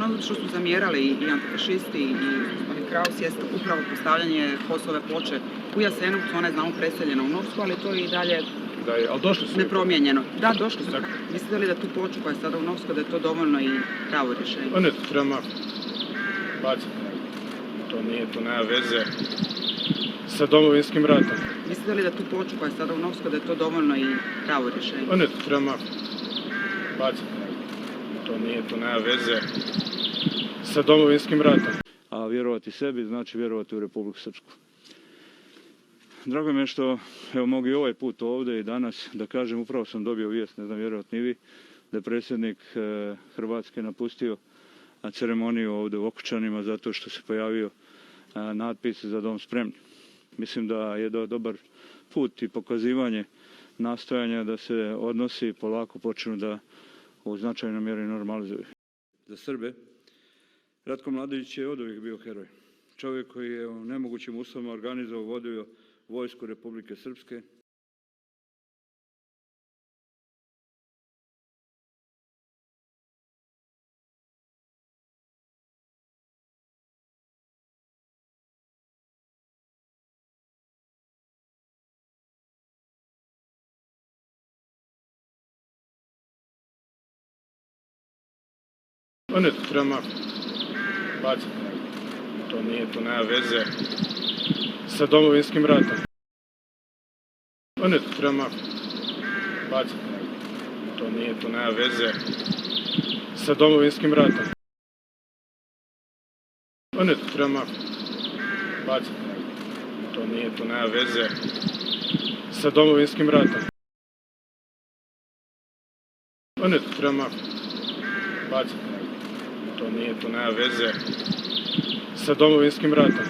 Ono što su zamjerali i antifašisti i gospodin Kraus jest upravo postavljanje Kosove ploče u Jasenovcu, ona je znamo preseljena u Novsku, ali to je i dalje nepromijenjeno. Da, došli su. Mislite li da tu ploču koja je sada u Novskoj, da je to dovoljno i pravo rješenje? Pa ne, to treba baciti. To nema veze sa Domovinskim ratom. Mislite li da tu ploču koja je sada u Novskoj, da je to dovoljno i pravo rješenje? Pa ne, to treba baciti. To nema veze sa Domovinskim ratom. A vjerovati sebi znači vjerovati u Republiku Srpsku. Drago mi je što mogu i ovaj put ovdje i danas da kažem, upravo sam dobio vijest, ne znam vjerovatno i vi, da je predsjednik Hrvatske napustio ceremoniju ovdje u Okučanima zato što se pojavio natpis Za dom spremni. Mislim da je dobar put i pokazivanje nastojanja da se odnosi polako počnu da u značajnoj mjeri normalizuju. Za Srbe, Ratko Mladić je oduvijek bio heroj. Čovjek koji je u nemogućim uslovima organizovao, vodio vojsku Republike Srpske. Pa ne, to treba baciti. To nema veze sa Domovinskim ratom. Pa ne, to treba baciti. To nema veze sa Domovinskim ratom. Pa ne, to treba baciti. To nema veze sa Domovinskim ratom. Pa ne, to treba baciti. To nema veze sa Domovinskim ratom.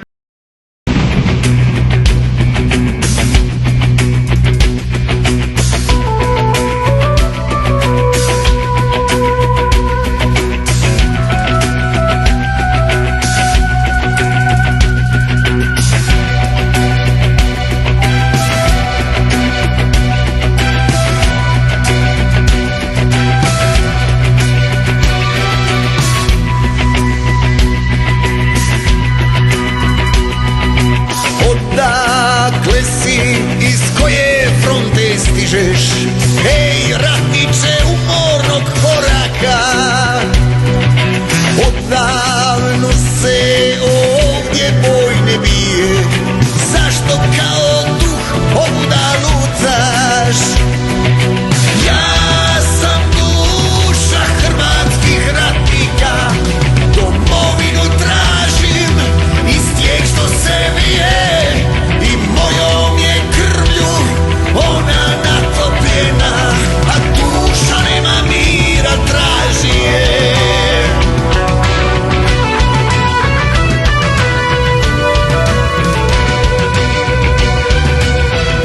Hej, ratniče umornog koraka, odavno se ovdje boj ne bije. Zašto kao duh ovuda lucaš? Ja sam duša hrvatskih ratnika, domovinu tražim iz tijek što se vije i mojom je krvlju ona natopljena, a duša nema mira, traži je.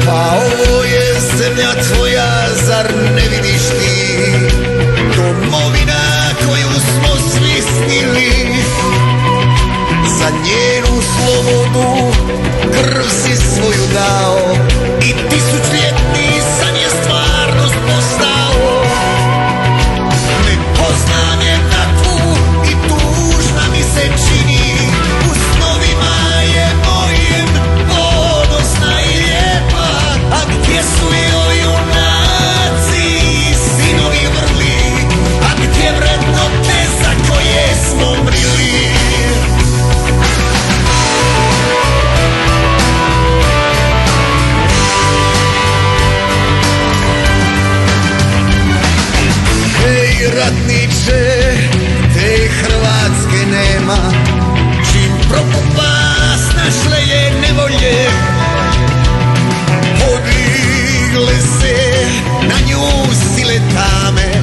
Pa ovo je zemlja tvoja, zar ne vidiš ti? Domovina koju smo svi snili, za njenu slobodu krv si svoju dao i tisućljetni san je stvarnost postao. Ne poznam je takvu i tužna mi se čini, u snovima je mojim ponosna i lijepa. A gdje su joj junaci i sinovi vrli, a gdje vrednote za koje smo mrili? Ratniče, te Hrvatske nema, čim prokupas našle je nevolje, podigle se na nju sile tame.